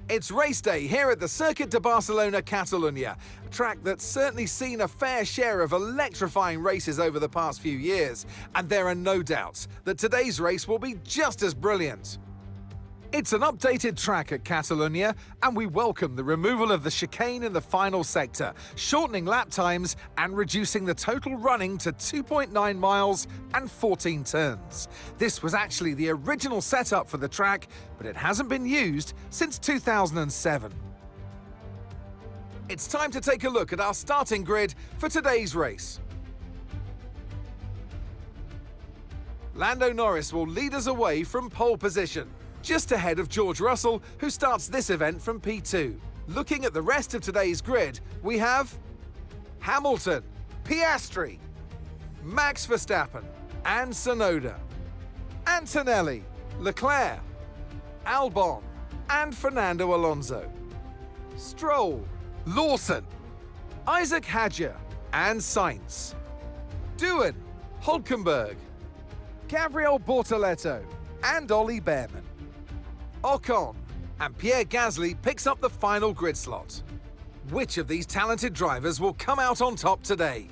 It's race day here at the Circuit de Barcelona, Catalunya, a track that's certainly seen a fair share of electrifying races over the past few years, and there are no doubts that today's race will be just as brilliant. It's an updated track at Catalunya, and we welcome the removal of the chicane in the final sector, shortening lap times and reducing the total running to 2.9 miles and 14 turns. This was actually the original setup for the track, but it hasn't been used since 2007. It's time to take a look at our starting grid for today's race. Lando Norris will lead us away from pole position, just ahead of George Russell, who starts this event from P2. Looking at the rest of today's grid, we have Hamilton, Piastri, Max Verstappen, and Tsunoda, Antonelli, Leclerc, Albon, and Fernando Alonso, Stroll, Lawson, Isaac Hadjar, and Sainz, Doohan, Hülkenberg, Gabriel Bortoleto, and Ollie Behrman. Ocon and Pierre Gasly picks up the final grid slot. Which of these talented drivers will come out on top today?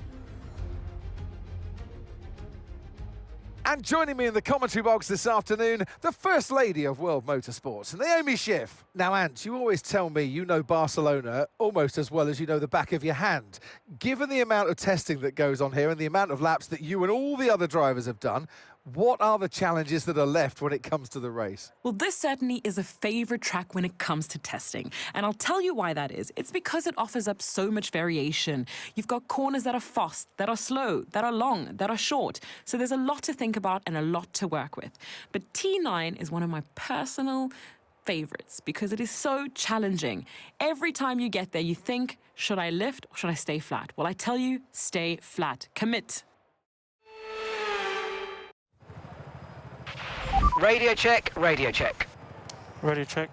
And joining me in the commentary box this afternoon, the First Lady of World Motorsports, Naomi Schiff. Now, Ant, you always tell me you know Barcelona almost as well as you know the back of your hand. Given the amount of testing that goes on here and the amount of laps that you and all the other drivers have done, what are the challenges that are left when it comes to the race? Well, this certainly is a favourite track when it comes to testing. And I'll tell you why that is. It's because it offers up so much variation. You've got corners that are fast, that are slow, that are long, that are short. So there's a lot to think about and a lot to work with. But T9 is one of my personal favourites because it is so challenging. Every time you get there, you think, should I lift or should I stay flat? Well, I tell you, stay flat. Commit. Radio check, radio check. Radio check.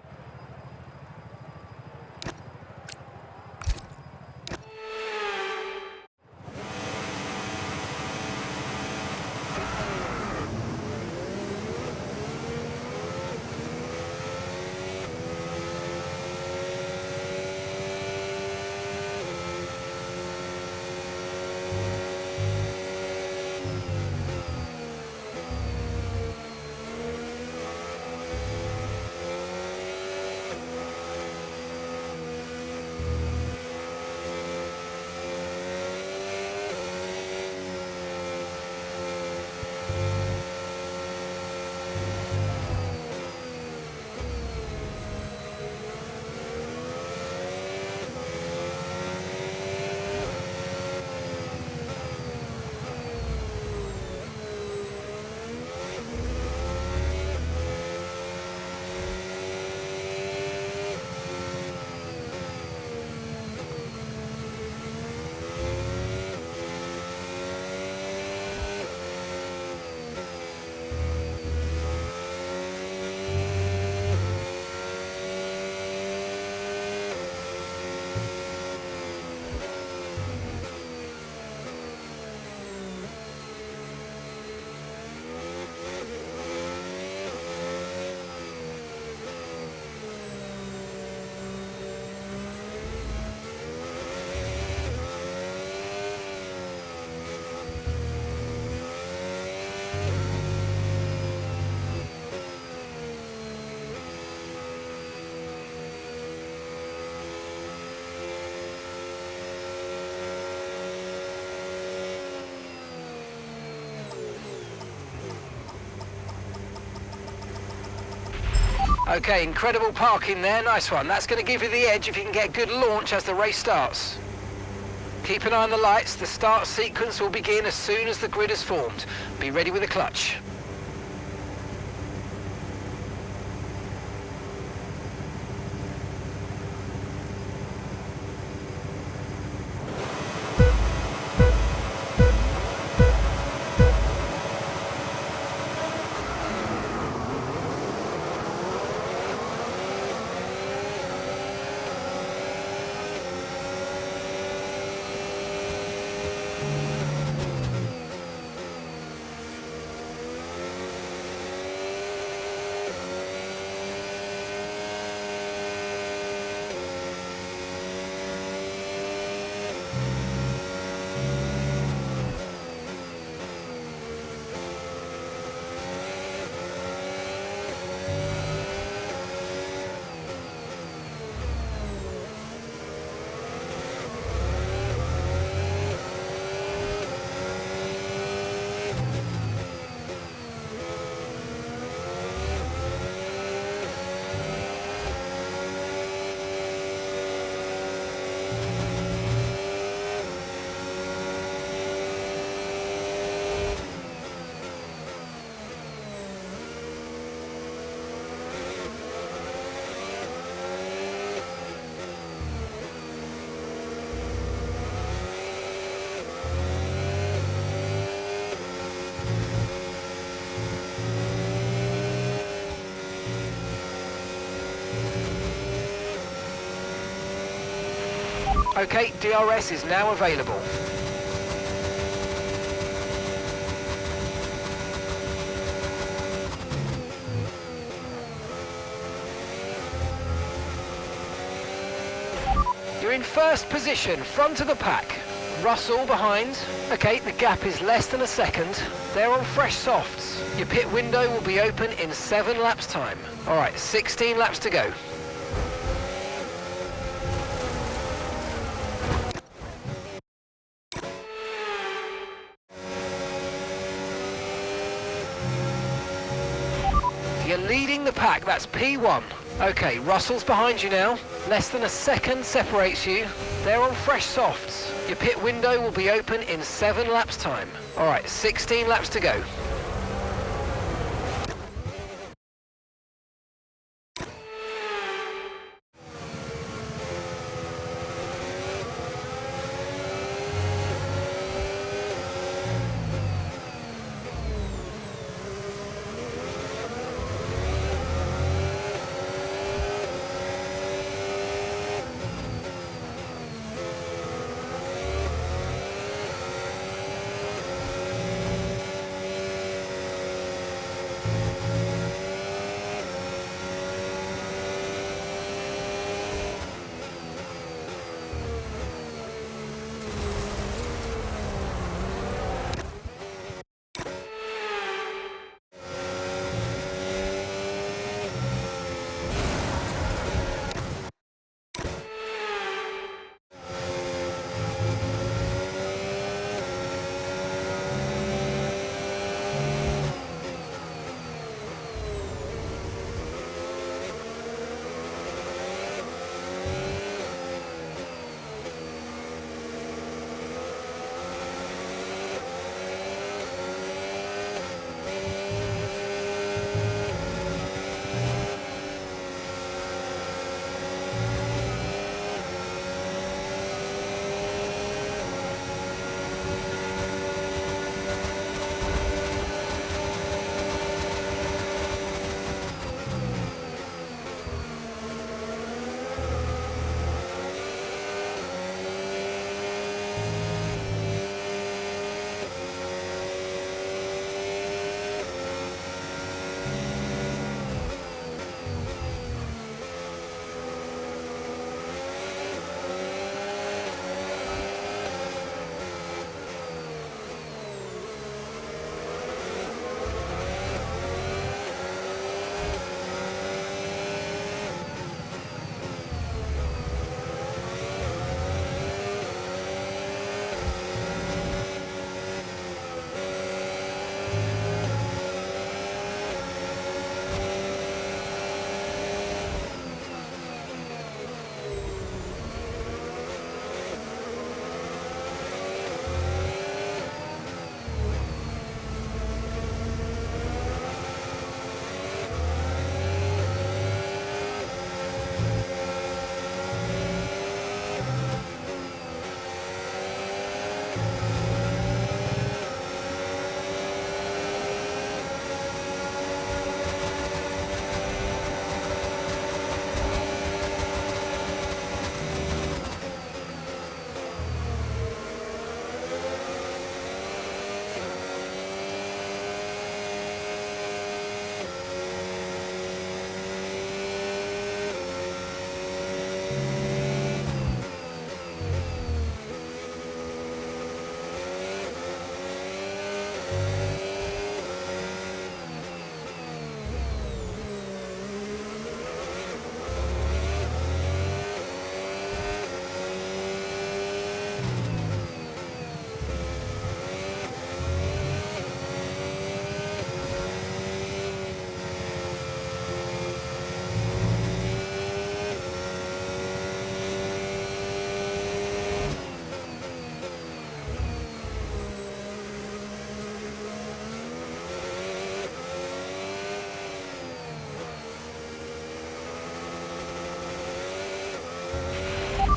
Okay, incredible parking there, nice one. That's going to give you the edge if you can get good launch as the race starts. Keep an eye on the lights, the start sequence will begin as soon as the grid is formed. Be ready with the clutch. Okay, DRS is now available. You're in first position, front of the pack. Russell behind. Okay, the gap is less than a second. They're on fresh softs. Your pit window will be open in 7 laps time. All right, 16 laps to go. You're leading the pack, that's P1. Okay, Russell's behind you now. Less than a second separates you. They're on fresh softs. Your pit window will be open in 7 laps time. All right, 16 laps to go.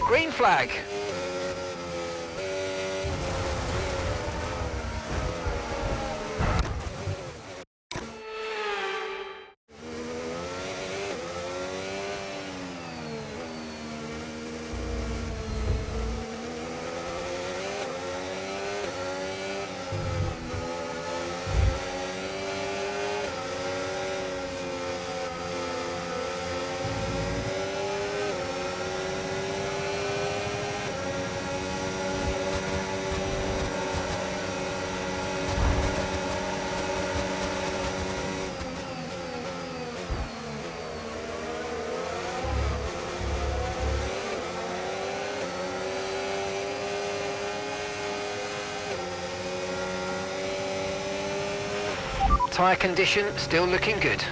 Green flag. Tyre condition still looking good.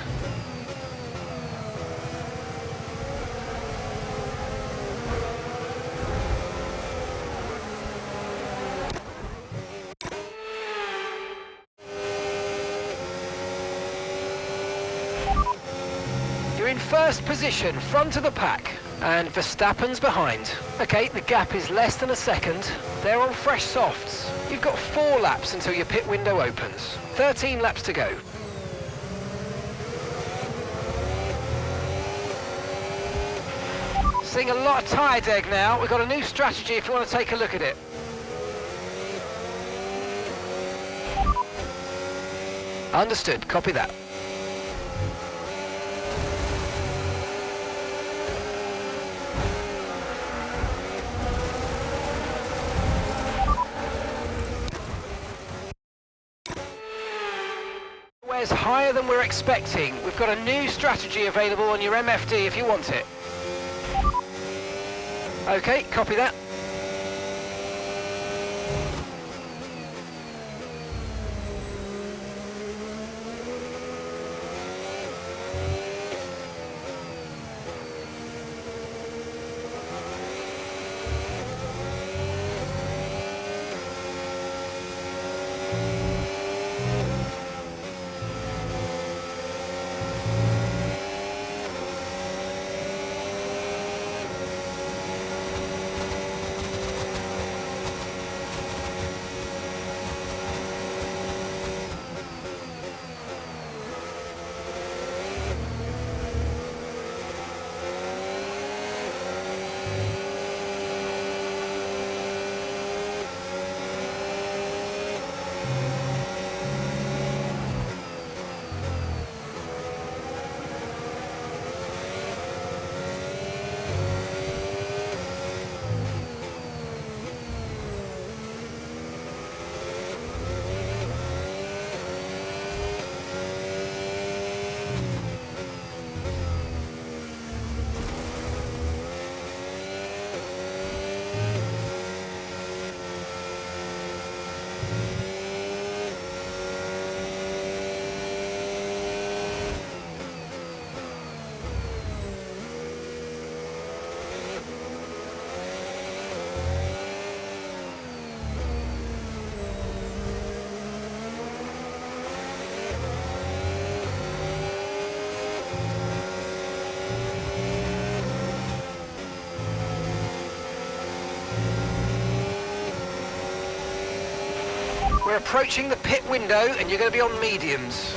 You're in first position, front of the pack, and Verstappen's behind. Okay, the gap is less than a second. They're on fresh softs. You've got 4 laps until your pit window opens. 13 laps to go. Seeing a lot of tyre deg now. We've got a new strategy if you want to take a look at it. Understood, copy that. Where's higher than we're expecting. We've got a new strategy available on your MFD if you want it. Okay, copy that. We're approaching the pit window and you're going to be on mediums.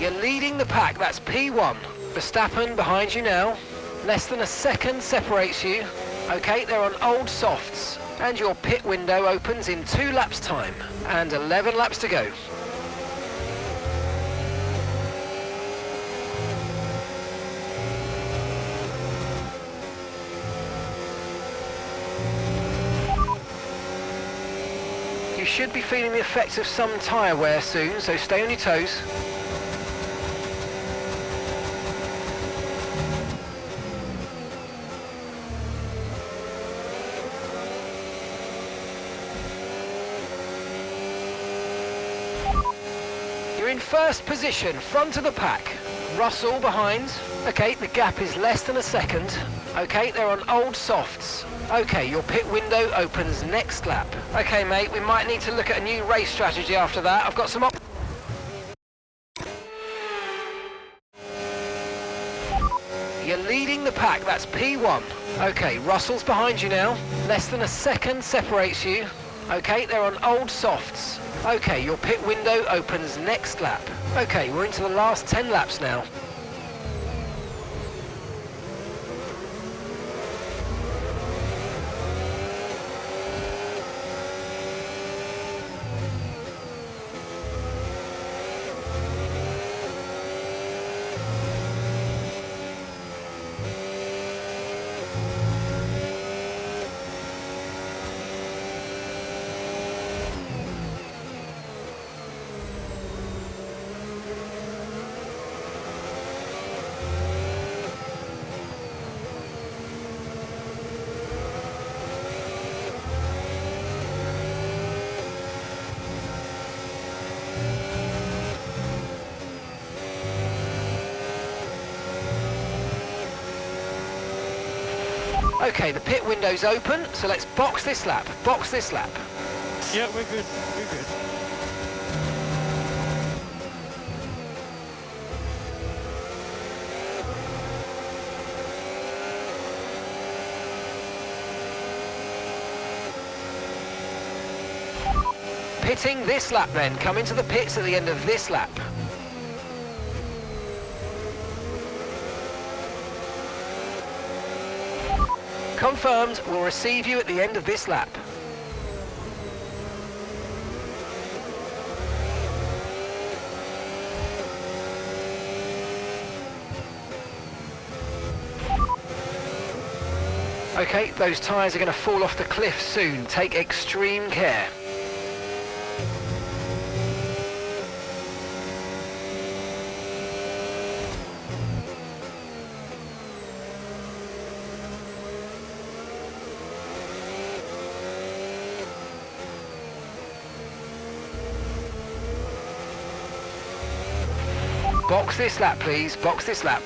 You're leading the pack, that's P1. Verstappen behind you now. Less than a second separates you. Okay, they're on old softs. And your pit window opens in 2 laps time. And 11 laps to go. You should be feeling the effects of some tyre wear soon, so stay on your toes. in first position, front of the pack. Russell behind. Okay, the gap is less than a second. Okay, they're on old softs. Okay, your pit window opens next lap. Okay, mate, we might need to look at a new race strategy after that. I've got some You're leading the pack, that's P1. Okay, Russell's behind you now. Less than a second separates you. Okay, they're on old softs. Okay, your pit window opens next lap. Okay, we're into the last 10 laps now. Okay, the pit window's open, so let's box this lap. Box this lap. Yeah, we're good. We're good. Pitting this lap then. Come into the pits at the end of this lap. Confirmed, we'll receive you at the end of this lap. Okay, those tyres are going to fall off the cliff soon. Take extreme care. Box this lap, please. Box this lap.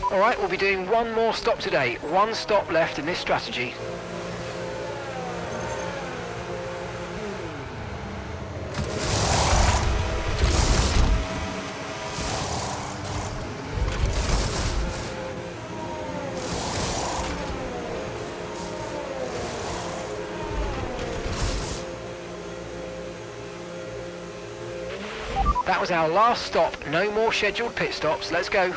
All right, we'll be doing one more stop today. One stop left in this strategy. That was our last stop. No more scheduled pit stops. Let's go.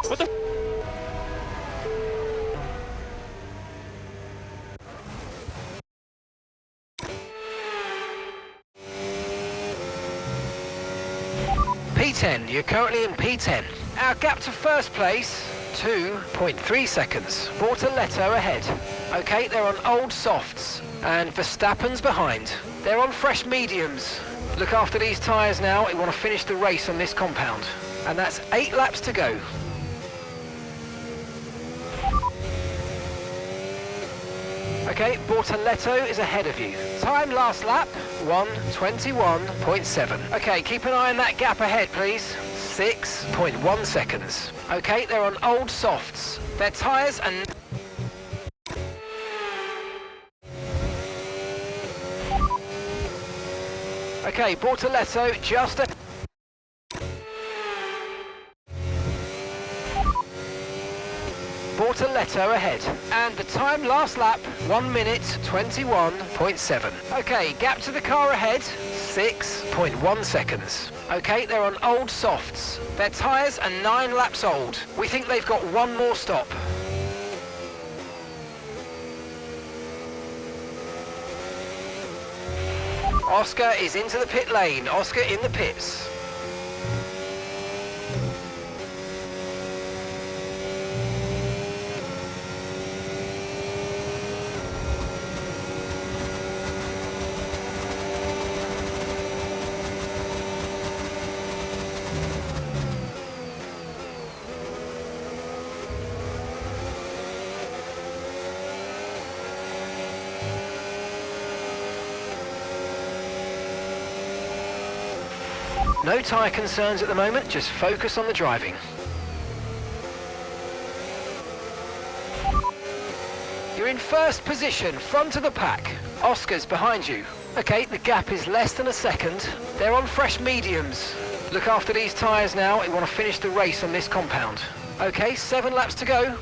What the? P10, you're currently in P10. Our gap to first place, 2.3 seconds. Bortoletto ahead. Okay, they're on old softs. And Verstappen's behind. They're on fresh mediums. Look after these tyres now. We want to finish the race on this compound. And that's 8 laps to go. Okay, Bortoletto is ahead of you. Time last lap, 1:21.7. Okay, keep an eye on that gap ahead, please. 6.1 seconds. Okay, they're on old softs. Their tyres and... Okay, Bortoletto just a... Bortoletto ahead. And the time last lap, 1 minute 21.7. Okay, gap to the car ahead, 6.1 seconds. Okay, they're on old softs. Their tyres are 9 laps old. We think they've got one more stop. Oscar is into the pit lane. Oscar in the pits. No tyre concerns at the moment, just focus on the driving. You're in first position, front of the pack. Oscar's behind you. Okay, the gap is less than a second. They're on fresh mediums. Look after these tyres now, we want to finish the race on this compound. Okay, 7 laps to go.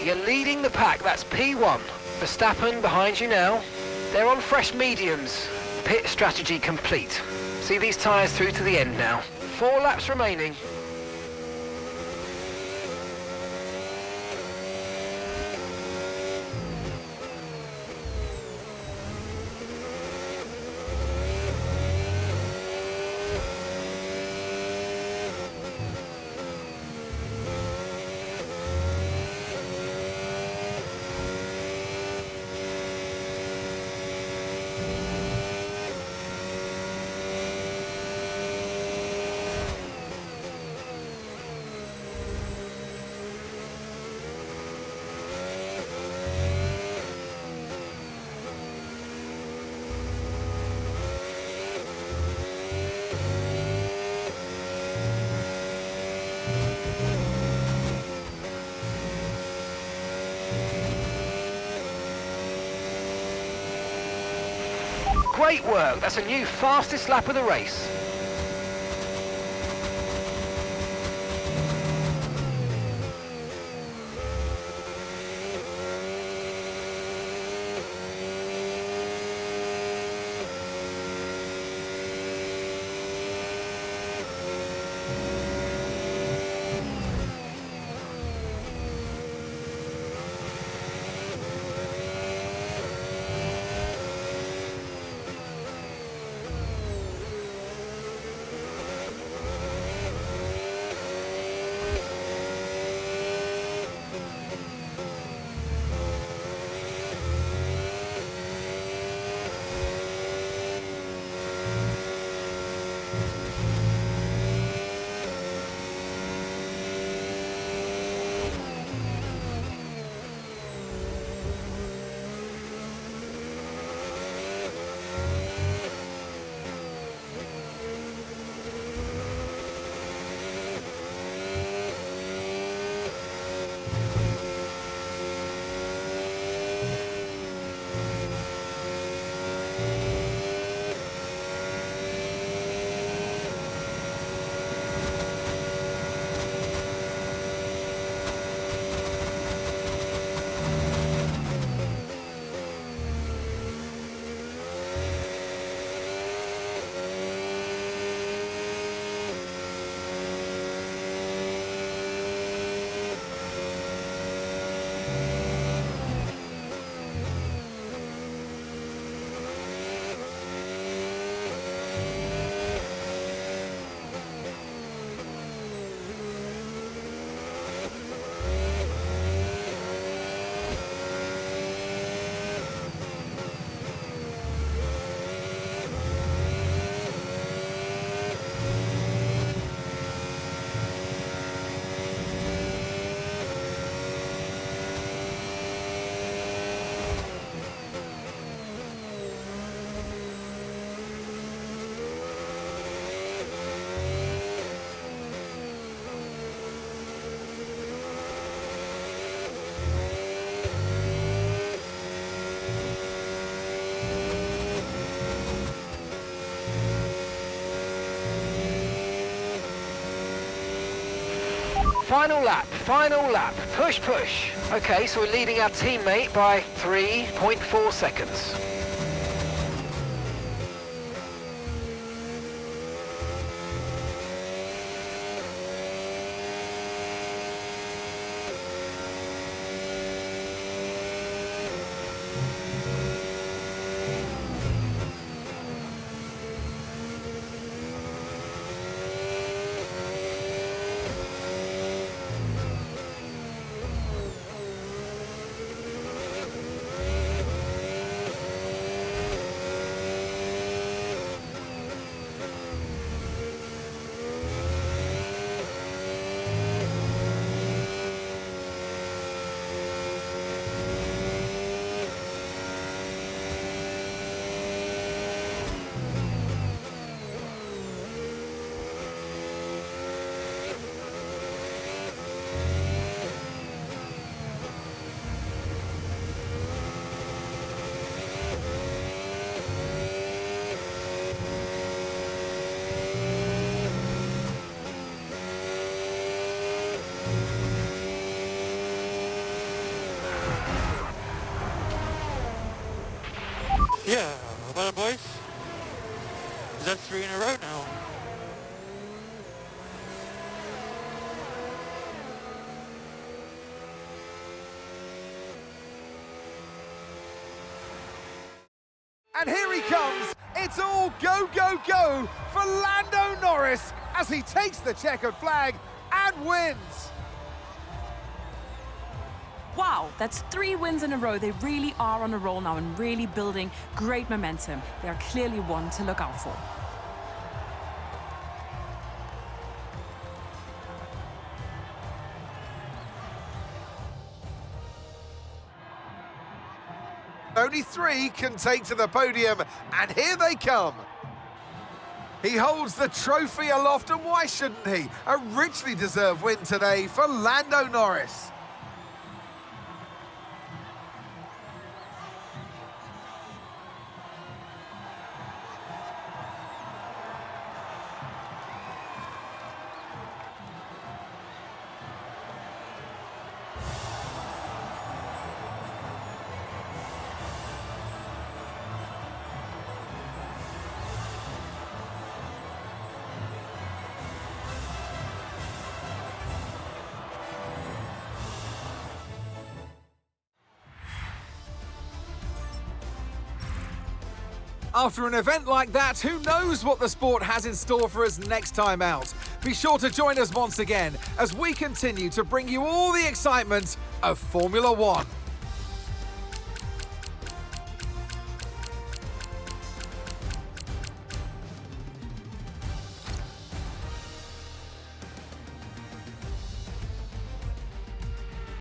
You're leading the pack, that's P1. Verstappen behind you now. They're on fresh mediums. Pit strategy complete. See these tyres through to the end now. 4 laps remaining. Great work, that's a new fastest lap of the race. Final lap, push, push. Okay, so we're leading our teammate by 3.4 seconds. boys. Is that 3 in a row now? And here he comes. It's all go, go, go for Lando Norris as he takes the checkered flag and wins. Wow, that's 3 wins in a row. They really are on a roll now and really building great momentum. They are clearly one to look out for. Only 3 can take to the podium, and here they come. He holds the trophy aloft, and why shouldn't he? A richly deserved win today for Lando Norris. After an event like that, who knows what the sport has in store for us next time out? Be sure to join us once again as we continue to bring you all the excitement of Formula One.